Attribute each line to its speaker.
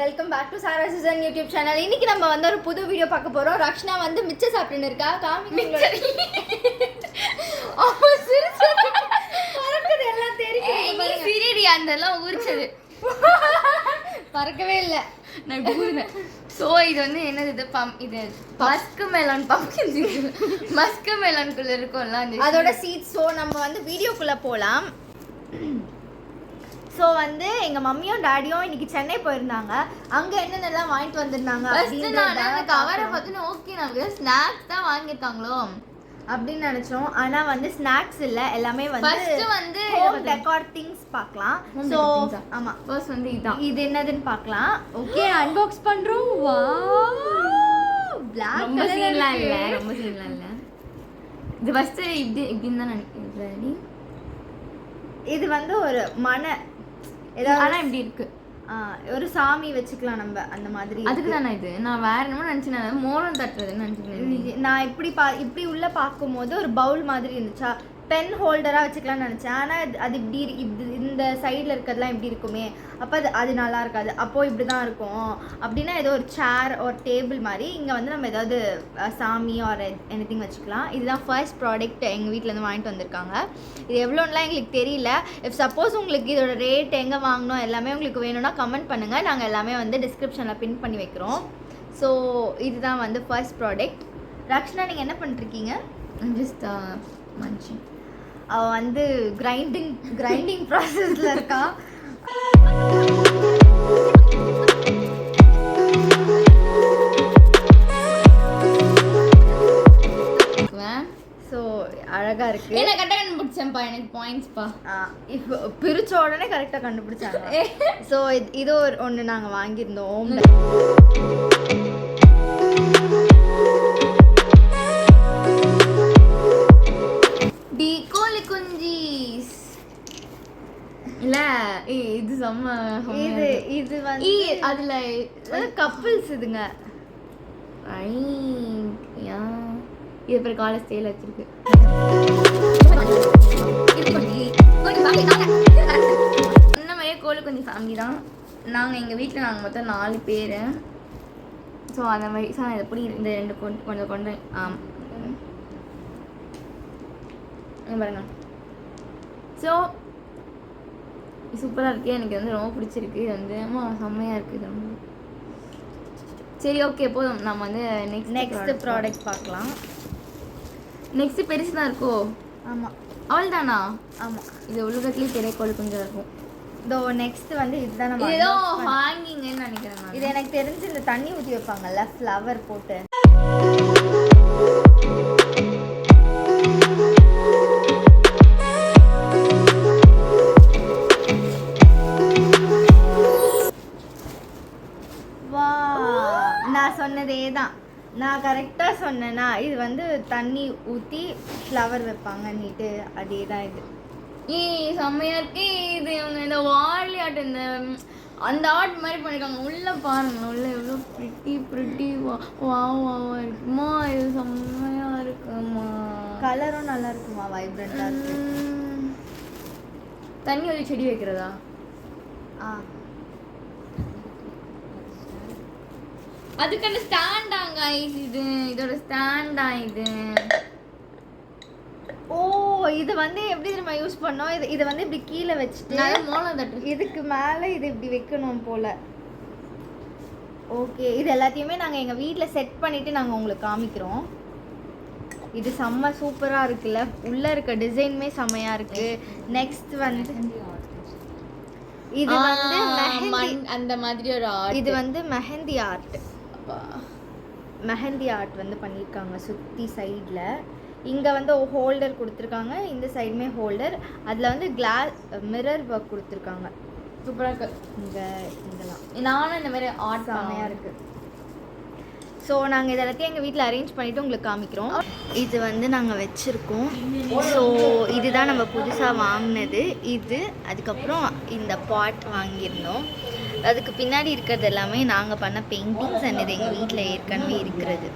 Speaker 1: Welcome back to Sara Season YouTube channel. இன்னைக்கு நம்ம வந்து ஒரு புது வீடியோ பார்க்க போறோம். ரக்ஷனா வந்து மிச்ச சாப்பிட்டுன்னு இருக்கா. பறக்குது எல்லாம் தெரியுது.
Speaker 2: சீரியடி அதெல்லாம் ஊறிச்சது
Speaker 1: பறக்கவே இல்லை.
Speaker 2: நான் ஊறினேன். ஸோ இது வந்து என்னது இது மஸ்க் மெலான் பம்ப்கின் மஸ்க் மெலான்குள்ள இருக்கும்ல
Speaker 1: அதோட சீட்ஸ். ஸோ நம்ம வந்து வீடியோக்குள்ள போகலாம். ஸோ வந்து எங்கள் மம்மியும் டாடியும் இன்னைக்கு சென்னை போயிருந்தாங்க. அங்கே என்னென்னலாம் வாங்கிட்டு வந்திருந்தாங்க
Speaker 2: கவரை பார்த்துன்னு ஓகே நமக்கு ஸ்நாக்ஸ் தான் வாங்கியிருக்காங்களோ
Speaker 1: அப்படின்னு நினைச்சோம். ஆனா வந்து ஸ்நாக்ஸ் இல்ல, எல்லாமே வந்து ஹோம் டெக்கார் திங்ஸ் பார்க்கலாம். சோ ஆமா,
Speaker 2: ஃபர்ஸ்ட் வந்து
Speaker 1: இது என்னதுன்னு பார்க்கலாம். ஓகே, அன்பாக்ஸ் பண்றோம். வாவ், Black
Speaker 2: ரொம்ப சீன்லாம் இல்ல. இது ஃபர்ஸ்ட் இப்படின்னு தான் நினைக்கிறேன்.
Speaker 1: இது வந்து ஒரு
Speaker 2: ஆனா இப்படி இருக்கு,
Speaker 1: ஒரு சாமி வச்சுக்கலாம் நம்ம அந்த மாதிரி.
Speaker 2: அதுக்கு தானே இது. நான் வேற என்னமோ நினைச்சேன், மோரம் தட்டுறதுன்னு நினைச்சேன்.
Speaker 1: நான் இப்படி உள்ள பார்க்கும்போது ஒரு பவுல் மாதிரி இருந்துச்சா, பென் ஹோல்டராக வச்சுக்கலாம்னு நினச்சேன். ஆனால் அது இப்படி இந்த சைடில் இருக்கிறதுலாம் இப்படி இருக்குமே, அப்போ அது நல்லா இருக்காது. அப்போது இப்படி தான் இருக்கும். அப்படின்னா ஏதோ ஒரு சேர் ஒரு டேபிள் மாதிரி இங்கே வந்து நம்ம ஏதாவது சாமி ஒரு எனிதிங் வச்சுக்கலாம். இதுதான் ஃபர்ஸ்ட் ப்ராடக்ட் எங்கள் வீட்டிலேருந்து வாங்கிட்டு வந்திருக்காங்க. இது எவ்வளோன்னுலாம் எங்களுக்கு தெரியல. இஃப் சப்போஸ் உங்களுக்கு இதோட ரேட் எங்கே வாங்கணும் எல்லாமே உங்களுக்கு வேணும்னா கமெண்ட் பண்ணுங்கள். நாங்கள் எல்லாமே வந்து டிஸ்கிரிப்ஷனில் பின் பண்ணி வைக்கிறோம். ஸோ இதுதான் வந்து ஃபர்ஸ்ட் ப்ராடக்ட். ரக்ஷனா, நீங்கள் என்ன பண்ணிருக்கீங்க?
Speaker 2: Just munching.
Speaker 1: அவ வந்து கிரைண்டிங் ப்ராசஸ்ல இருக்கா. ஸோ அழகா இருக்கு.
Speaker 2: என்ன கரெக்டாக கண்டுபிடிச்சேன்ப்பா, எனக்கு பாயிண்ட்ஸ்ப்பா.
Speaker 1: இப்போ பிரிச்ச உடனே கரெக்டாக கண்டுபிடிச்சாங்க. ஸோ இது ஒன்று நாங்கள் வாங்கியிருந்தோம்.
Speaker 2: இல்ல இது செம்ம.
Speaker 1: இது வந்து
Speaker 2: அதுல
Speaker 1: கப்பிள்ஸ் இதுங்க.
Speaker 2: இது பேர் காலேஜ் ஸ்டைல வச்சிருக்கு. இந்த மாதிரியே கோழி கொஞ்சம் ஃபேமிலி தான் நாங்கள். எங்கள் வீட்டில் நாங்கள் மொத்தம் 4 பேர். ஸோ அந்த மாதிரி சார் எப்படி இந்த 2 கொஞ்சம் கொண்டு பாருங்க. ஸோ சூப்பராக இருக்குது. எனக்கு வந்து ரொம்ப பிடிச்சிருக்கு. இது வந்து செம்மையாக இருக்குது. ரொம்ப சரி, ஓகே போதும். நம்ம வந்து நெக்ஸ்ட் ப்ராடக்ட் பார்க்கலாம். நெக்ஸ்ட் பெருசு தான் இருக்கோ?
Speaker 1: ஆமாம்,
Speaker 2: அவள் தானா?
Speaker 1: ஆமாம்,
Speaker 2: இது உலகத்துலேயே பெரிய கோழி கொஞ்சம் இருக்கும்.
Speaker 1: இதோ நெக்ஸ்ட் வந்து இதுதான் நம்ம
Speaker 2: ஏதோ ஹேங்கிங்னு நினைக்கிறேன்.
Speaker 1: இது எனக்கு தெரிஞ்சு இந்த தண்ணி ஊற்றி வைப்பாங்கல்ல, ஃப்ளவர் போட்டு. நான் சொன்னதே தான், நான் கரெக்டாக சொன்னேன்னா. இது வந்து தண்ணி ஊற்றி ஃப்ளவர் வைப்பாங்கன்னுட்டு அதே தான் இது.
Speaker 2: செம்மையா இருக்கு. இது இவங்க இந்த வாலி ஆர்ட், இந்த அந்த ஆர்ட் மாதிரி பண்ணிருக்காங்க. உள்ள பாருங்க, உள்ள எவ்வளோ ப்ரிட்டி வாவா இருக்குமா. இது செம்மையா இருக்குமா.
Speaker 1: கலரும் நல்லா இருக்குமா, வைப்ரண்டா இருக்கு.
Speaker 2: தண்ணி ஒரு செடி வைக்கிறதா? அதுக்கான ஸ்டாண்டாங்க இது. இதோட ஸ்டாண்டா இது?
Speaker 1: ஓ, இது வந்து எப்படி நம்ம யூஸ் பண்ணோம். இது வந்து இப்படி கீழே வச்சுட்டு
Speaker 2: மோளம் தட்டு,
Speaker 1: இதுக்கு மேலே இது இப்படி வைக்கணும் போல. ஓகே, இது எல்லாத்தையுமே நாங்கள் எங்கள் வீட்டில் செட் பண்ணிவிட்டு நாங்கள் உங்களுக்கு காமிக்கிறோம். இது செம்ம சூப்பராக இருக்குல்ல. உள்ளே இருக்க டிசைனுமே செம்மையாக இருக்குது. நெக்ஸ்ட் வந்து இது வந்து
Speaker 2: அந்த மாதிரி ஒரு ஆர்ட்.
Speaker 1: இது வந்து மெஹந்தி ஆர்ட். மெஹந்தி ஆர்ட் வந்து பண்ணியிருக்காங்க சுற்றி சைடில். இங்கே வந்து ஹோல்டர் கொடுத்துருக்காங்க, இந்த சைடுமே ஹோல்டர். அதில் வந்து கிளாஸ் மிரர் ஒர்க் கொடுத்துருக்காங்க.
Speaker 2: சூப்பராக இருக்குது.
Speaker 1: இங்கெல்லாம்
Speaker 2: நானும் இந்த மாதிரி ஆர்ட்
Speaker 1: செம்மையாக இருக்குது. ஸோ நாங்கள் இது எல்லாத்தையும் எங்கள் வீட்டில் அரேஞ்ச் பண்ணிவிட்டு உங்களுக்கு காமிக்கிறோம். இது வந்து நாங்கள் வச்சுருக்கோம். ஸோ இதுதான் நம்ம புதுசாக வாங்கினது. இது அதுக்கப்புறம் இந்த பாட் வாங்கியிருந்தோம். அதுக்கு பின்னாடி இருக்கிறது எல்லாமே நாங்கள் பண்ண பெயிண்டிங்ஸ் அண்ட் இது எங்கள் வீட்டில் ஏற்கனவே இருக்கிறது.